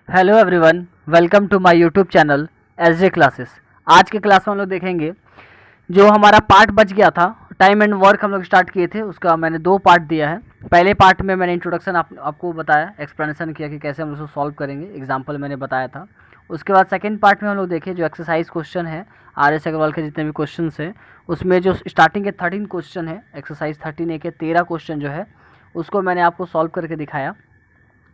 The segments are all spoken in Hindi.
Hello everyone, welcome to my YouTube channel SJ classes. आज के क्लास में हम लोग देखेंगे जो हमारा पार्ट बच गया था। टाइम एंड वर्क हम लोग स्टार्ट किए थे, उसका मैंने 2 पार्ट दिया है। पहले पार्ट में मैंने इंट्रोडक्शन आपको बताया, एक्सप्लेनेशन किया कि कैसे हम लोग उसको सॉल्व करेंगे, एग्जाम्पल मैंने बताया था। उसके बाद सेकेंड पार्ट में हम लोग देखे जो एक्सरसाइज क्वेश्चन है, RS अग्रवाल के जितने भी क्वेश्चन हैं उसमें जो स्टार्टिंग के 13 क्वेश्चन है, एक्सरसाइज 13A के 13 क्वेश्चन जो है उसको मैंने आपको सॉल्व करके दिखाया।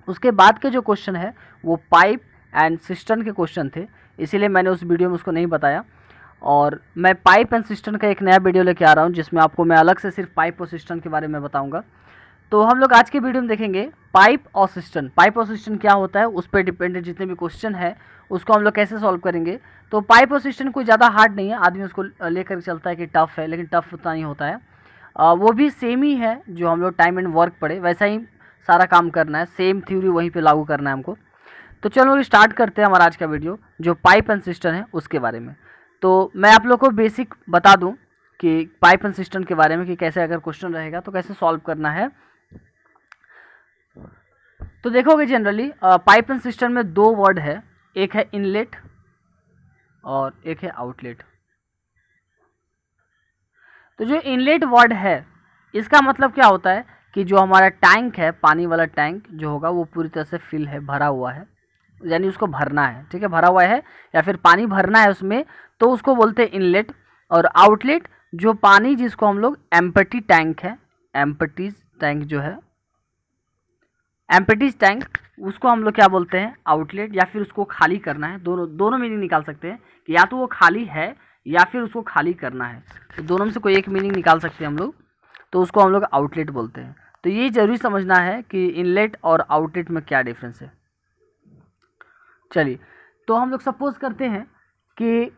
उसके बाद के जो क्वेश्चन है वो पाइप एंड सिस्टर्न के क्वेश्चन थे, इसीलिए मैंने उस वीडियो में उसको नहीं बताया। और मैं पाइप एंड सिस्टर्न का एक नया वीडियो लेके आ रहा हूँ जिसमें आपको मैं अलग से सिर्फ पाइप और सिस्टर्न के बारे में बताऊँगा। तो हम लोग आज के वीडियो में देखेंगे पाइप और सिस्टर्न। पाइप और सिस्टर्न क्या होता है उस पर डिपेंडेंट जितने भी क्वेश्चन है उसको हम लोग कैसे सॉल्व करेंगे। तो पाइप और सिस्टर्न कोई ज़्यादा हार्ड नहीं है, आदमी उसको लेकर चलता है कि टफ़ है, लेकिन टफ़ उतना नहीं होता है। वो भी सेम ही है जो हम लोग टाइम एंड वर्क पढ़े वैसा ही सारा काम करना है, सेम थ्योरी वहीं पे लागू करना है हमको। तो चलो स्टार्ट करते हैं हमारा आज का वीडियो जो पाइप एंड सिस्टम है उसके बारे में। तो मैं आप लोग को बेसिक बता दूं कि पाइप एंड सिस्टम के बारे में कि कैसे अगर क्वेश्चन रहेगा तो कैसे सॉल्व करना है। तो देखोगे जनरली पाइप एंड सिस्टम में 2 वर्ड है, एक है इनलेट और एक है आउटलेट। तो जो इनलेट वर्ड है इसका मतलब क्या होता है कि जो हमारा टैंक है, पानी वाला टैंक जो होगा वो पूरी तरह से फिल है, भरा हुआ है, यानी उसको भरना है, ठीक है, भरा हुआ है या फिर पानी भरना है उसमें, तो उसको बोलते हैं इनलेट। और आउटलेट जो पानी जिसको हम लोग एम्प्टी टैंक है, एम्प्टीज टैंक जो है, एम्प्टीज टैंक उसको हम लोग क्या बोलते हैं आउटलेट, या फिर उसको खाली करना है। दोनों मीनिंग निकाल सकते हैं कि या तो वो खाली है या फिर उसको खाली करना है, तो दोनों में से कोई एक मीनिंग निकाल सकते हैं हम लोग, तो उसको हम लोग आउटलेट बोलते हैं। तो ये जरूरी समझना है कि इनलेट और आउटलेट में क्या डिफरेंस है। चलिए, तो हम लोग सपोज करते हैं कि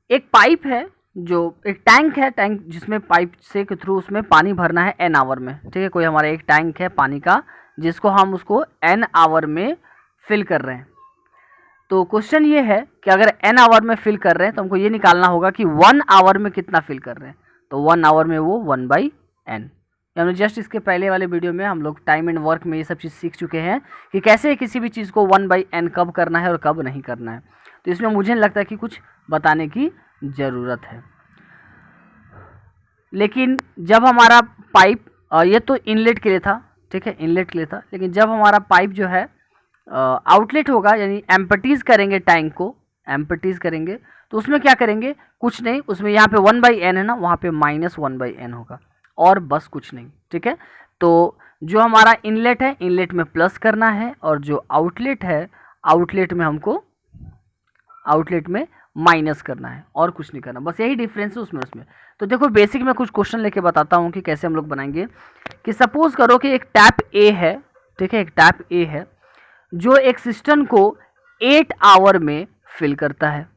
एक पाइप है, जो एक टैंक है, टैंक जिसमें पाइप से के थ्रू उसमें पानी भरना है n आवर में, ठीक है। कोई हमारा एक टैंक है पानी का जिसको हम उसको n आवर में फिल कर रहे हैं। तो क्वेश्चन ये है कि अगर n आवर में फिल कर रहे हैं तो हमको ये निकालना होगा कि 1 आवर में कितना फिल कर रहे हैं। तो 1 आवर में वो 1/n। हमने जस्ट इसके पहले वाले वीडियो में हम लोग टाइम एंड वर्क में ये सब चीज़ सीख चुके हैं कि कैसे किसी भी चीज़ को 1/n कब करना है और कब नहीं करना है। तो इसमें मुझे नहीं लगता कि कुछ बताने की ज़रूरत है। लेकिन जब हमारा पाइप, ये तो इनलेट के लिए था, ठीक है, इनलेट के लिए था, लेकिन जब हमारा पाइप जो है आउटलेट होगा, यानी एम्प्टीज करेंगे टैंक को, एम्प्टीज करेंगे, तो उसमें क्या करेंगे, कुछ नहीं, उसमें यहाँ पे 1/n है ना, वहाँ पे -1/n होगा और बस कुछ नहीं, ठीक है। तो जो हमारा इनलेट है, इनलेट में प्लस करना है, और जो आउटलेट है, आउटलेट में हमको आउटलेट में माइनस करना है, और कुछ नहीं करना, बस यही डिफरेंस है उसमें। तो देखो बेसिक में कुछ क्वेश्चन लेके बताता हूँ कि कैसे हम लोग बनाएंगे। कि सपोज करो कि एक टैप ए है, ठीक है, एक टैप ए है जो एक सिस्टम को 8 आवर में फिल करता है,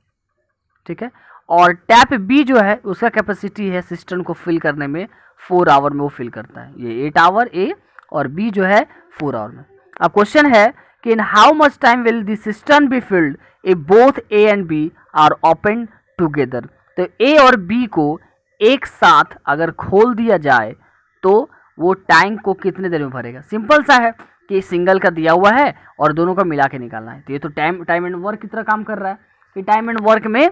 ठीक है। और टैप बी जो है उसका कैपेसिटी है सिस्टम को फिल करने में 4 आवर में वो फिल करता है। ये 8 आवर ए और बी जो है 4 आवर में। अब क्वेश्चन है कि in how much time will the system be filled if both A and B are open together. तो ए और बी को एक साथ अगर खोल दिया जाए तो वो टैंक को कितने देर में भरेगा। सिंपल सा है कि सिंगल का दिया हुआ है और दोनों का मिला के निकालना है। तो ये तो टाइम एंड वर्क की तरह काम कर रहा है कि टाइम एंड वर्क में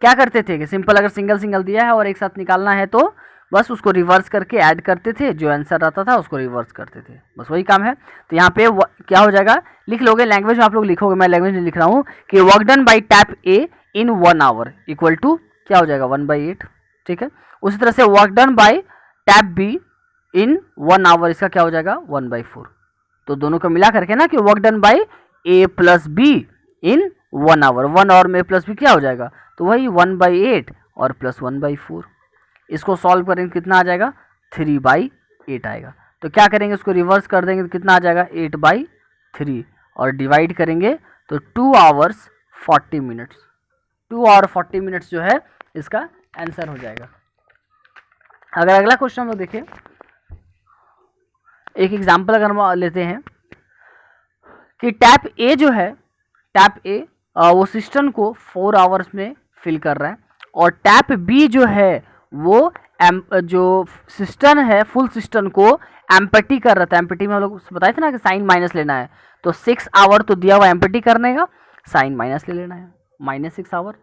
क्या करते थे कि सिंपल अगर सिंगल दिया है और एक साथ निकालना है तो बस उसको रिवर्स करके ऐड करते थे, जो आंसर आता था उसको रिवर्स करते थे, बस वही काम है। तो यहाँ पे क्या हो जाएगा, लिख लोगे, लैंग्वेज में आप लोग लिखोगे, मैं लैंग्वेज में लिख रहा हूँ कि work done by tap A in 1 hour equal to क्या हो जाएगा 1/8, ठीक है। उसी तरह से work done by tap B in 1 hour, इसका क्या हो जाएगा 1/4। तो दोनों को मिला करके ना कि work done by A plus B in 1 hour, 1 hour में प्लस बी क्या हो जाएगा, तो वही 1/8 और प्लस 1/4। इसको सॉल्व करेंगे कितना आ जाएगा 3/8 आएगा। तो क्या करेंगे, उसको रिवर्स कर देंगे तो कितना आ जाएगा 8/3 और डिवाइड करेंगे तो 2 आवर्स 40 मिनट्स, 2 आवर 40 मिनट्स जो है इसका आंसर हो जाएगा। अगर अगला क्वेश्चन हम लोग देखें, एक एग्जांपल अगर हम लेते हैं कि टैप ए जो है, टैप ए वो सिस्टम को 4 आवर्स में फिल कर रहा है, और टैप बी जो है वो जो सिस्टम है फुल सिस्टम को एम्प्टी कर रहा था। एम्प्टी में हम लोग बताए थे ना कि साइन माइनस लेना है, तो 6 आवर तो दिया हुआ एम्प्टी करने का, साइन माइनस ले लेना है, -6 आवर,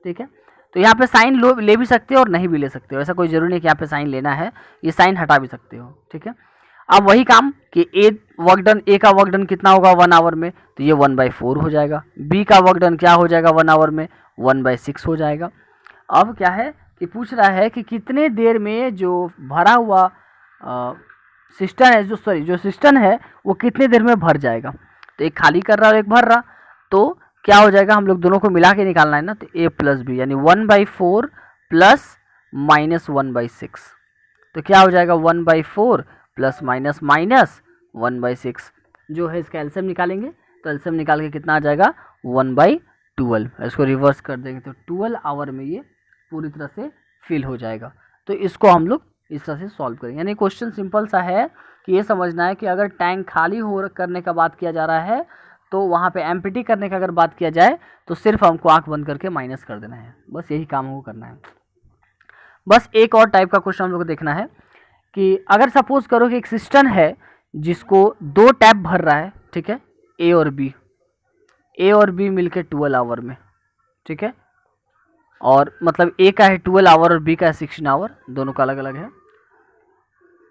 ठीक है। तो यहाँ पे साइन ले भी सकते हो और नहीं भी ले सकते हो, ऐसा कोई जरूरी नहीं कि यहाँ पे साइन लेना है, ये साइन हटा भी सकते हो, ठीक है। अब वही काम कि ए का वर्क डन कितना होगा 1 आवर में, तो ये 1/4 हो जाएगा। बी का वर्क डन क्या हो जाएगा 1 आवर में, 1/6 हो जाएगा। अब क्या है कि पूछ रहा है कि कितने देर में जो भरा हुआ सिस्टम है, जो सिस्टम है वो कितने देर में भर जाएगा। तो एक खाली कर रहा और एक भर रहा, तो क्या हो जाएगा, हम लोग दोनों को मिला के निकालना है ना, तो a प्लस बी यानी 1/4 प्लस -1/6, तो क्या हो जाएगा 1/4 प्लस माइनस 1/6, जो है इसका एलसीएम निकालेंगे, तो एलसीएम निकाल के कितना आ जाएगा 1/12। इसको रिवर्स कर देंगे तो 12 आवर में ये पूरी तरह से फिल हो जाएगा। तो इसको हम लोग इस तरह से सॉल्व करेंगे। यानी क्वेश्चन सिंपल सा है कि ये समझना है कि अगर टैंक खाली हो करने का बात किया जा रहा है, तो वहाँ पे एम्प्टी करने का अगर बात किया जाए तो सिर्फ हमको आंख बंद करके माइनस कर देना है, बस यही काम हमको करना है। बस एक और टाइप का क्वेश्चन हम लोग को देखना है कि अगर सपोज करो कि एक सिस्टम है जिसको 2 टैप भर रहा है, ठीक है, ए और बी मिलके 12 आवर में, ठीक है, और मतलब ए का है 12 आवर और बी का है 16 आवर, दोनों का अलग अलग है।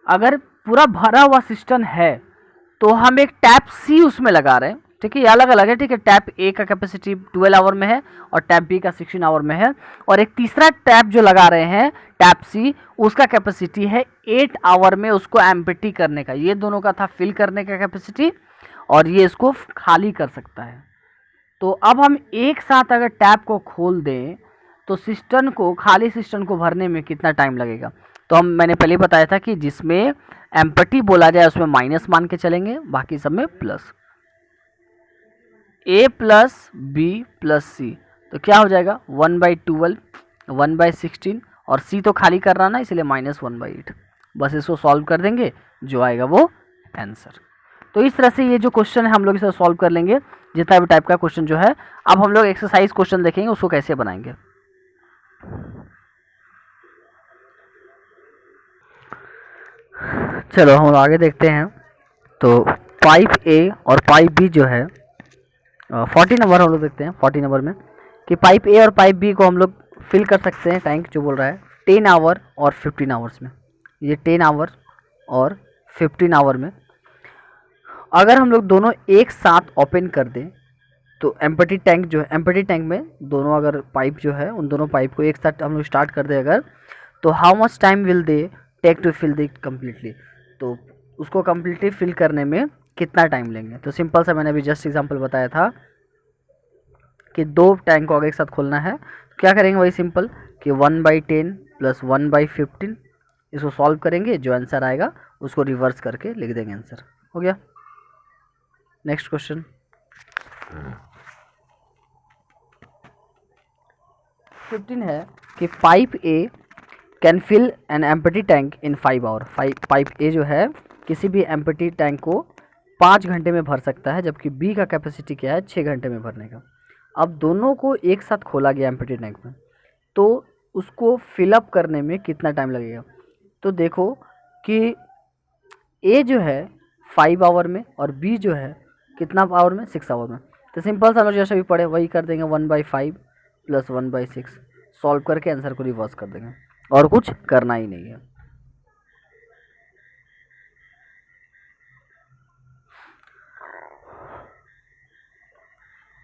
अगर पूरा भरा हुआ सिस्टम है तो हम एक टैप सी उसमें लगा रहे हैं, ठीक है, ये अलग अलग है, ठीक है। टैप ए का कैपेसिटी 12 आवर में है और टैप बी का 16 आवर में है, और एक तीसरा टैप जो लगा रहे हैं टैप सी, उसका कैपेसिटी है 8 आवर में उसको एम्प्टी करने का। ये दोनों का था फिल करने का कैपेसिटी, और ये इसको खाली कर सकता है। तो अब हम एक साथ अगर टैप को खोल दें तो सिस्टम को, खाली सिस्टम को भरने में कितना टाइम लगेगा। तो मैंने पहले बताया था कि जिसमें एम्प्टी बोला जाए उसमें माइनस मान के चलेंगे, बाकी सब में प्लस। ए प्लस बी प्लस सी, तो क्या हो जाएगा 1/12, 1/16, और सी तो खाली कर रहा ना इसलिए -1/8। बस इसको सॉल्व कर देंगे, जो आएगा वो आंसर। तो इस तरह से ये जो क्वेश्चन है हम लोग इसे सॉल्व कर लेंगे, जितना भी टाइप का क्वेश्चन जो है। अब हम लोग एक्सरसाइज क्वेश्चन देखेंगे उसको कैसे बनाएंगे। चलो हम आगे देखते हैं। तो पाइप ए और पाइप बी जो है 40 नंबर हम लोग देखते हैं 40 नंबर में कि पाइप ए और पाइप बी को हम लोग फिल कर सकते हैं, टैंक जो बोल रहा है 10 आवर और 15 आवर्स में। ये 10 आवर और 15 आवर में अगर हम लोग दोनों एक साथ ओपन कर दें तो एम्प्टी टैंक जो है, एम्प्टी टैंक में दोनों अगर पाइप जो है उन दोनों पाइप को एक साथ हम लोग स्टार्ट कर दें अगर, तो how much time will they take to fill the completely, तो उसको कम्प्लीटली फिल करने में कितना टाइम लेंगे। तो सिंपल सा मैंने अभी जस्ट एग्जांपल बताया था कि 2 टैंक को अगर एक साथ खोलना है, क्या करेंगे वही सिंपल कि 1/10 प्लस 1/15, इसको सॉल्व करेंगे, जो आंसर आएगा उसको रिवर्स करके लिख देंगे, आंसर हो गया। नेक्स्ट क्वेश्चन 15 है कि pipe A can fill an empty tank in 5 hour. Pipe A जो है किसी भी एम्प्टी टैंक को 5 घंटे में भर सकता है, जबकि बी का कैपेसिटी क्या है 6 घंटे में भरने का। अब दोनों को एक साथ खोला गया एम्प्टी टैंक में, तो उसको फिलअप करने में कितना टाइम लगेगा। तो देखो कि ए जो है 5 आवर में और बी जो है कितना आवर में 6 आवर में। तो सिंपल सा हम लोग जैसे भी पढ़े वही कर देंगे, 1/5 प्लस 1/6 सॉल्व करके आंसर को रिवर्स कर देंगे, और कुछ करना ही नहीं है।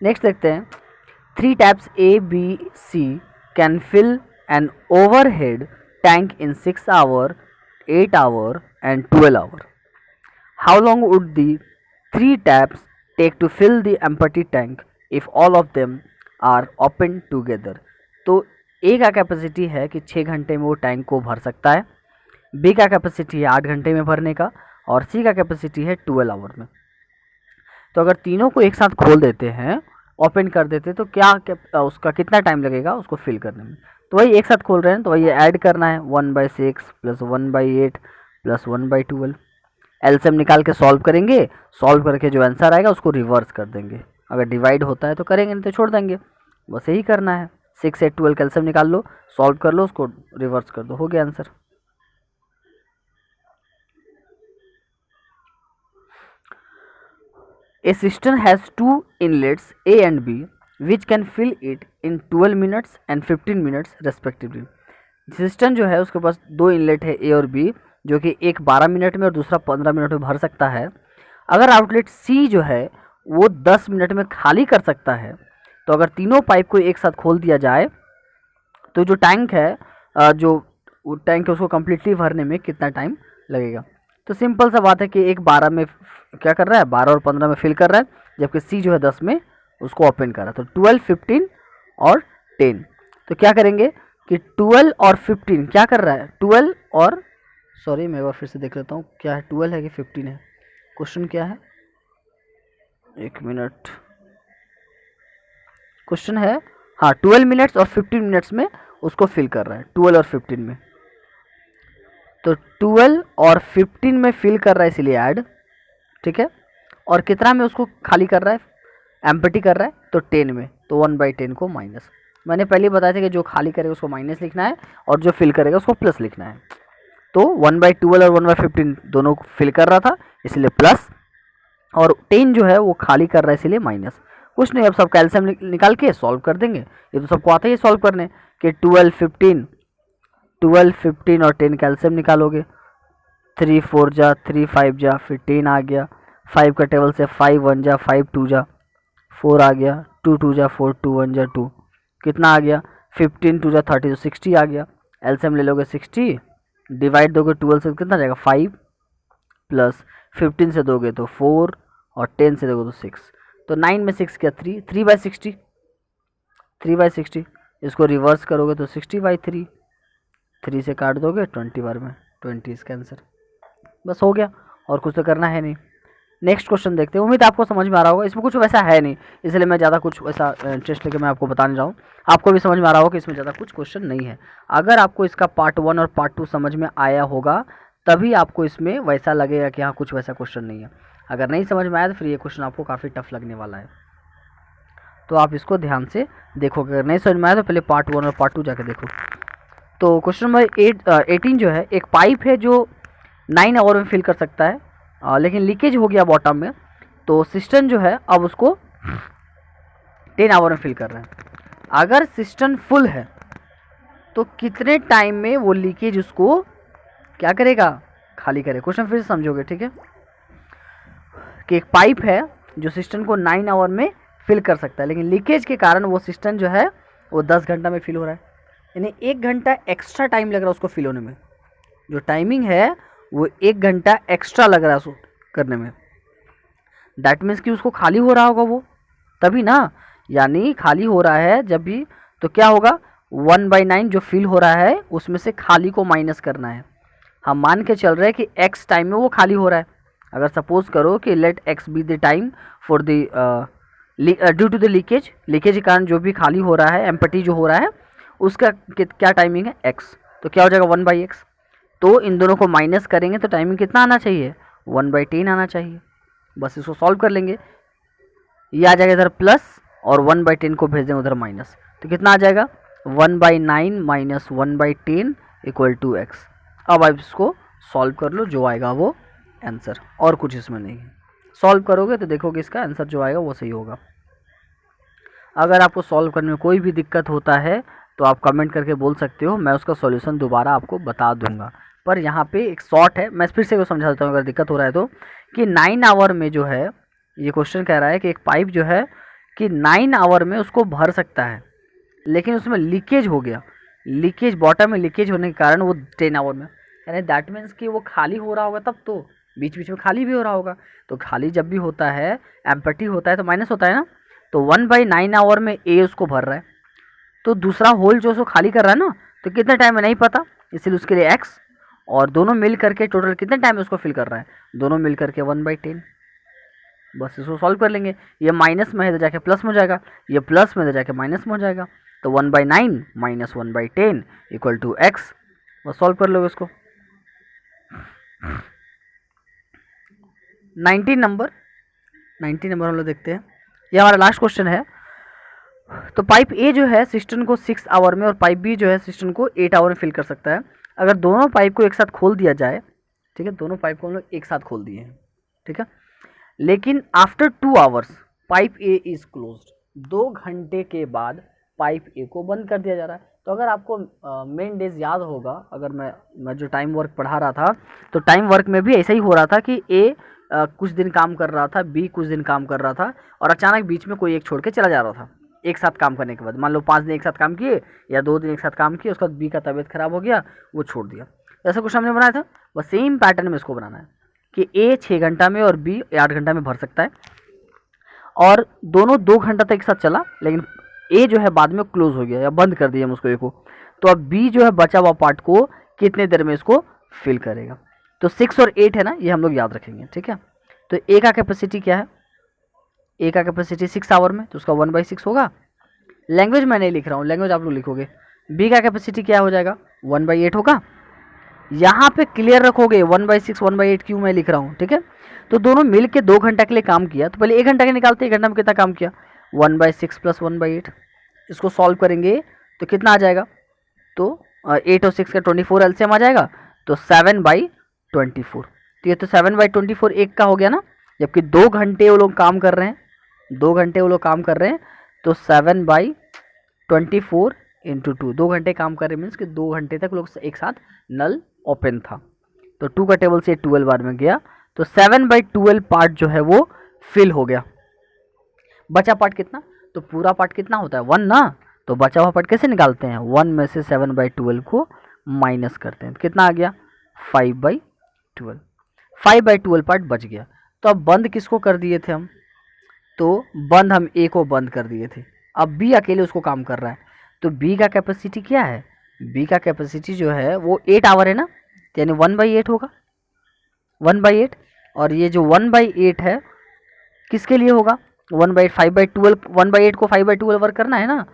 नेक्स्ट देखते हैं 3 taps A B C can fill an overhead tank in 6 hour, 8 hour and 12 hour. How long would the 3 taps take to fill the empty tank if all of them are open together। तो ए का कैपेसिटी है कि 6 घंटे में वो टैंक को भर सकता है, बी का कैपेसिटी है 8 घंटे में भरने का, और सी का कैपेसिटी है 12 आवर में। तो अगर तीनों को एक साथ खोल देते हैं, ओपन कर देते, तो क्या उसका कितना टाइम लगेगा उसको फिल करने में। तो वही एक साथ खोल रहे हैं तो वही ऐड करना है, 1/6 प्लस 1/8 प्लस 1/12। एलसीएम निकाल के सॉल्व करेंगे, सॉल्व करके जो आंसर आएगा उसको रिवर्स कर देंगे। अगर डिवाइड होता है तो करेंगे, नहीं तो छोड़ देंगे, बस यही करना है। 6 8 12 एलसीएम निकाल लो, सॉल्व कर लो, उसको रिवर्स कर दो, हो गया answer. A system has two inlets A and B which can fill it in 12 minutes and 15 minutes respectively. System जो है उसके पास दो इनलेट है ए और बी, जो कि एक 12 मिनट में और दूसरा 15 मिनट में भर सकता है। अगर आउटलेट सी जो है वो 10 मिनट में खाली कर सकता है, तो अगर तीनों पाइप को एक साथ खोल दिया जाए तो जो टैंक है जो वो टैंक है उसको कम्प्लीटली भरने में कितना टाइम लगेगा। तो सिंपल सा बात है कि एक 12 में क्या कर रहा है, 12 और 15 में फिल कर रहा है, जबकि सी जो है 10 में उसको ओपन कर रहा है। तो 12, 15 और 10। तो क्या करेंगे कि 12 और 15 क्या कर रहा है, 12 और सॉरी मैं एक बार फिर से देख लेता हूँ क्या है, 12 है कि 15 है, क्वेश्चन क्या है, एक मिनट, क्वेश्चन है हाँ 12 मिनट्स और 15 मिनट्स में उसको फिल कर रहा है, 12 और 15 में। तो 12 और 15 में फिल कर रहा है इसलिए ऐड, ठीक है। और कितना में उसको खाली कर रहा है, एम्प्टी कर रहा है, तो 10 में, तो 1/10 को माइनस। मैंने पहले बताया था कि जो खाली करेगा उसको माइनस लिखना है और जो फिल करेगा उसको प्लस लिखना है। तो 1/12 और 1/15 दोनों फिल कर रहा था इसलिए प्लस, और 10 जो है वो खाली कर रहा है इसलिए माइनस। कुछ नहीं, अब सब कैल्शियम निकाल के सॉल्व कर देंगे, ये तो सबको आता ही है सॉल्व करने कि 12, 15 और 10 कैल्शियम निकालोगे, 3 4 जा 3 5 जा, फिर 10 आ गया, 5 का टेबल से 5 1 जा 5 2 जा 4 आ गया, 2 2 जा 4 2 1 जा 2, कितना आ गया 15 2 जा 30, तो 60 आ गया। एल्शियम ले लोगे 60, डिवाइड दोगे 12 से कितना जाएगा 5, प्लस 15 से दोगे तो 4 और 10 से दोगे तो 6, तो 9 में 6 क्या 3, 3/60, 3/60। इसको रिवर्स करोगे तो 60/3, 3 से काट दोगे 20 बार में, 20 इसका आंसर। बस हो गया, और कुछ तो करना है नहीं। नेक्स्ट क्वेश्चन देखते हैं, उम्मीद आपको समझ में आ रहा होगा, इसमें कुछ वैसा है नहीं इसलिए मैं ज़्यादा कुछ वैसा इंटरेस्ट लेके मैं आपको बताने रहा हूँ। आपको भी समझ में आ रहा होगा कि इसमें ज़्यादा कुछ क्वेश्चन नहीं है। अगर आपको इसका पार्ट 1 और पार्ट 2 समझ में आया होगा तभी आपको इसमें वैसा लगेगा कि हाँ कुछ वैसा क्वेश्चन नहीं है। अगर नहीं समझ में आया तो फिर ये क्वेश्चन आपको काफ़ी टफ लगने वाला है, तो आप इसको ध्यान से देखोगे। अगर नहीं समझ में आया तो पहले पार्ट 1 और पार्ट 2 जाके देखो। तो क्वेश्चन नंबर 18 जो है, एक पाइप है जो 9 आवर में फिल कर सकता है, लेकिन लीकेज हो गया बॉटम में, तो सिस्टम जो है अब उसको 10 आवर में फिल कर रहा है। अगर सिस्टम फुल है तो कितने टाइम में वो लीकेज उसको क्या करेगा, खाली करेगा। क्वेश्चन फिर से समझोगे, ठीक है, कि एक पाइप है जो सिस्टम को 9 आवर में फिल कर सकता है, लेकिन लीकेज के कारण वो सिस्टम जो है वो 10 घंटा में फिल हो रहा है, यानी 1 घंटा एक्स्ट्रा टाइम लग रहा है उसको फिल होने में। जो टाइमिंग है वो 1 घंटा एक्स्ट्रा लग रहा है उसको करने में। दैट मीन्स कि उसको खाली हो रहा होगा वो तभी ना, यानी खाली हो रहा है जब भी, तो क्या होगा 1/9 जो फिल हो रहा है उसमें से खाली को माइनस करना है। हम मान के चल रहे हैं कि x टाइम में वो खाली हो रहा है। अगर सपोज करो कि let x be the time for the due to the leakage, leakage के कारण जो भी खाली हो रहा है, एम्पटी जो हो रहा है उसका क्या टाइमिंग है x, तो क्या हो जाएगा 1/x। तो इन दोनों को माइनस करेंगे तो टाइमिंग कितना आना चाहिए, 1/10 आना चाहिए। बस इसको सॉल्व कर लेंगे, ये आ जाएगा इधर प्लस और 1/10 को भेज देंगे उधर माइनस, तो कितना आ जाएगा 1/9 माइनस 1/10 इक्वल टू x। अब आप इसको सॉल्व कर लो, जो आएगा वो आंसर, और कुछ इसमें नहीं है। सॉल्व करोगे तो देखोगे इसका आंसर जो आएगा वो सही होगा। अगर आपको सॉल्व करने में कोई भी दिक्कत होता है तो आप कमेंट करके बोल सकते हो, मैं उसका सॉल्यूशन दोबारा आपको बता दूंगा। पर यहाँ पे एक शॉर्ट है, मैं फिर से समझा देता हूँ अगर दिक्कत हो रहा है तो, कि 9 आवर में जो है, ये क्वेश्चन कह रहा है कि एक पाइप जो है कि 9 आवर में उसको भर सकता है, लेकिन उसमें लीकेज हो गया, लीकेज बॉटम में लीकेज होने के कारण वो 10 आवर में, यानी दैट मीन्स कि वो खाली हो रहा होगा, तब तो बीच बीच में खाली भी हो रहा होगा। तो खाली जब भी होता है, एम्पटी होता है तो माइनस होता है ना, तो 1/9 आवर में ए उसको भर रहा है, तो दूसरा होल जो उसको खाली कर रहा है ना, तो कितने टाइम में नहीं पता, इसलिए उसके लिए एक्स, और दोनों मिल करके टोटल कितने टाइम में उसको फिल कर रहा है, दोनों मिल करके 1/10। बस इसको सॉल्व कर लेंगे, ये माइनस में है तो जाके प्लस में हो जाएगा, ये प्लस में तो जाके माइनस में हो जाएगा, तो 1/9 माइनस 1/10 इक्वल टू एक्स। बस सॉल्व कर लो इसको। 19 नंबर हम लोग देखते हैं, ये हमारा लास्ट क्वेश्चन है। तो पाइप ए जो है सिस्टम को 6 आवर में और पाइप बी जो है सिस्टम को 8 आवर में फिल कर सकता है। अगर दोनों पाइप को एक साथ खोल दिया जाए, ठीक है, दोनों पाइप को हम लोग एक साथ खोल दिए हैं, ठीक है, लेकिन after 2 hours pipe A is closed, 2 घंटे के बाद पाइप ए को बंद कर दिया जा रहा है। तो अगर आपको मेन डेज याद होगा, अगर मैं जो टाइम वर्क पढ़ा रहा था तो टाइम वर्क में भी ऐसा ही हो रहा था कि ए कुछ दिन काम कर रहा था, बी कुछ दिन काम कर रहा था, और अचानक बीच में कोई एक छोड़ के चला जा रहा था। एक साथ काम करने के बाद मान लो 5 दिन एक साथ काम किए या 2 दिन एक साथ काम किए, उसके बाद बी का तबीयत खराब हो गया, वो छोड़ दिया। ऐसा कुछ हमने बनाया था, बस सेम पैटर्न में इसको बनाना है कि ए 6 घंटा में और बी 8 घंटा में भर सकता है, और दोनों 2 घंटा तक एक साथ चला, लेकिन ए जो है बाद में क्लोज हो गया या बंद कर दिया हम उसको ए को। तो अब बी जो है बचा हुआ पार्ट को कितने देर में इसको फिल करेगा। तो 6 और 8 है ना, ये हम लोग याद रखेंगे, ठीक है। तो ए का कैपेसिटी क्या है, ए का कैपेसिटी 6 आवर में, तो उसका 1/6 होगा। लैंग्वेज मैं नहीं लिख रहा हूँ, लैंग्वेज आप लोग लिखोगे। बी का कैपेसिटी क्या हो जाएगा, 1/8 होगा। यहाँ पे क्लियर रखोगे 1/6 1/8 क्यों मैं लिख रहा हूँ, ठीक है। तो दोनों मिल के 2 घंटा के लिए काम किया, तो पहले 1 घंटा के निकालते, 1 घंटा में कितना काम किया, 1/6 + 1/8। इसको सॉल्व करेंगे तो कितना आ जाएगा, तो 8 और 6 का 24 एलसीएम आ जाएगा, तो 7/24। तो ये तो 7/24 एक का हो गया ना, जबकि 2 घंटे वो लोग काम कर रहे हैं, 2 घंटे वो लोग काम कर रहे हैं, तो 7/24 × 2, 2 घंटे काम कर रहे मीन्स कि 2 घंटे तक लोग एक साथ नल ओपन था। तो 2 का टेबल से 12 बार में गया, तो 7/12 पार्ट जो है वो फिल हो गया। बचा पार्ट कितना, तो पूरा पार्ट कितना होता है 1 ना, तो बचा हुआ पार्ट कैसे निकालते हैं, 1 में से 7/12 को माइनस करते हैं, कितना आ गया 5/12। 5/12 पार्ट बच गया। तो अब बंद किसको कर दिए थे हम, तो बंद हम ए को बंद कर दिए थे। अब बी अकेले उसको काम कर रहा है, तो बी का कैपेसिटी क्या है, बी का कैपेसिटी जो है वो 8 आवर है ना, यानी 1/8 होगा, 1/8। और ये जो 1/8 है किसके लिए होगा, 5/12, 1/8 को 5/12 वर्क करना है ना,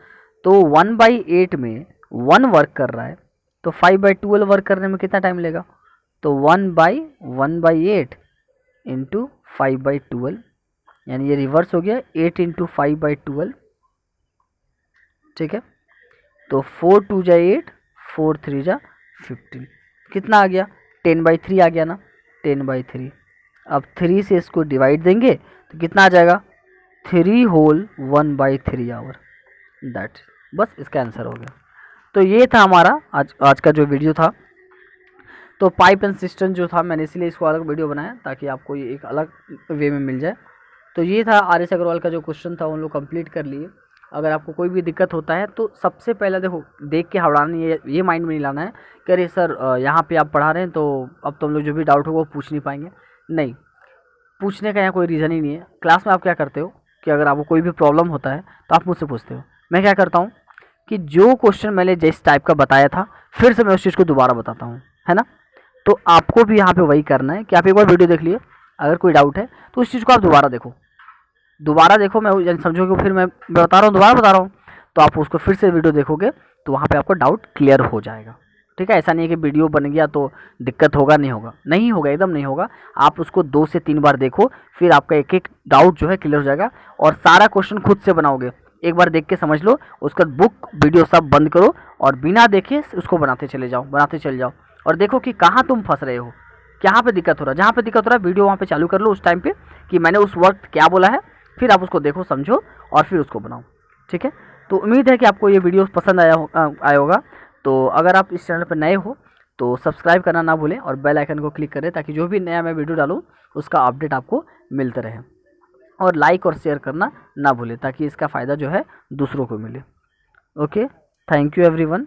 तो 1/8 में 1 वर्क कर रहा है, तो 5/12 वर्क करने में कितना टाइम लेगा, तो 1/8 × 5/12, यानी ये रिवर्स हो गया 8 × 5/12, ठीक है। तो 4 2 जा 8, 4 3 जा 15, कितना आ गया 10/3 आ गया ना, 10/3। अब 3 से इसको डिवाइड देंगे तो कितना आ जाएगा 3 होल 1/3 आवर, दैट, बस इसका आंसर हो गया। तो ये था हमारा आज का जो वीडियो था। तो पाइप एंड सिस्टम जो था, मैंने इसलिए इसको अलग वीडियो बनाया ताकि आपको ये एक अलग वे में मिल जाए। तो ये था आर.एस. अग्रवाल का जो क्वेश्चन था, उन लोग कंप्लीट कर लिए। अगर आपको कोई भी दिक्कत होता है तो सबसे पहले देखो देख के हड़ाना, ये माइंड में नहीं लाना है कि अरे सर यहाँ पे आप पढ़ा रहे हैं तो अब तो हम लोग जो भी डाउट होगा वो पूछ नहीं पाएंगे। नहीं, पूछने का यहाँ कोई रीज़न ही नहीं है। क्लास में आप क्या करते हो कि अगर आपको कोई भी प्रॉब्लम होता है तो आप मुझसे पूछते हो। मैं क्या करता हूँ कि जो क्वेश्चन मैंने जिस टाइप का बताया था फिर से मैं उस चीज़ को दोबारा बताता हूँ, है ना। तो आपको भी यहाँ पे वही करना है कि आप एक बार वीडियो देख लिए, अगर कोई डाउट है तो उस चीज़ को आप दोबारा देखो, मैं समझोगे, फिर मैं बता रहा हूँ, दोबारा बता रहा हूँ, तो आप उसको फिर से वीडियो देखोगे तो वहाँ पे आपको डाउट क्लियर हो जाएगा, ठीक है। ऐसा नहीं है कि वीडियो बन गया तो दिक्कत होगा, नहीं होगा, एकदम नहीं होगा। आप उसको 2 से 3 बार देखो, फिर आपका एक एक डाउट जो है क्लियर हो जाएगा, और सारा क्वेश्चन खुद से बनाओगे। एक बार देख के समझ लो, उसका बुक वीडियो सब बंद करो और बिना देखे उसको बनाते चले जाओ, और देखो कि कहाँ तुम फंस रहे हो, कहाँ पे दिक्कत हो रहा है। जहाँ पे दिक्कत हो रहा है वीडियो वहाँ पे चालू कर लो उस टाइम पे कि मैंने उस वक्त क्या बोला है, फिर आप उसको देखो, समझो और फिर उसको बनाओ, ठीक है। तो उम्मीद है कि आपको ये वीडियो पसंद आया होगा। तो अगर आप इस चैनल पर नए हो तो सब्सक्राइब करना ना भूलें और बेल आइकन को क्लिक करें ताकि जो भी नया मैं वीडियो डालूँ उसका अपडेट आपको मिलता रहे, और लाइक और शेयर करना ना भूलें ताकि इसका फ़ायदा जो है दूसरों को मिले। Okay, thank you everyone.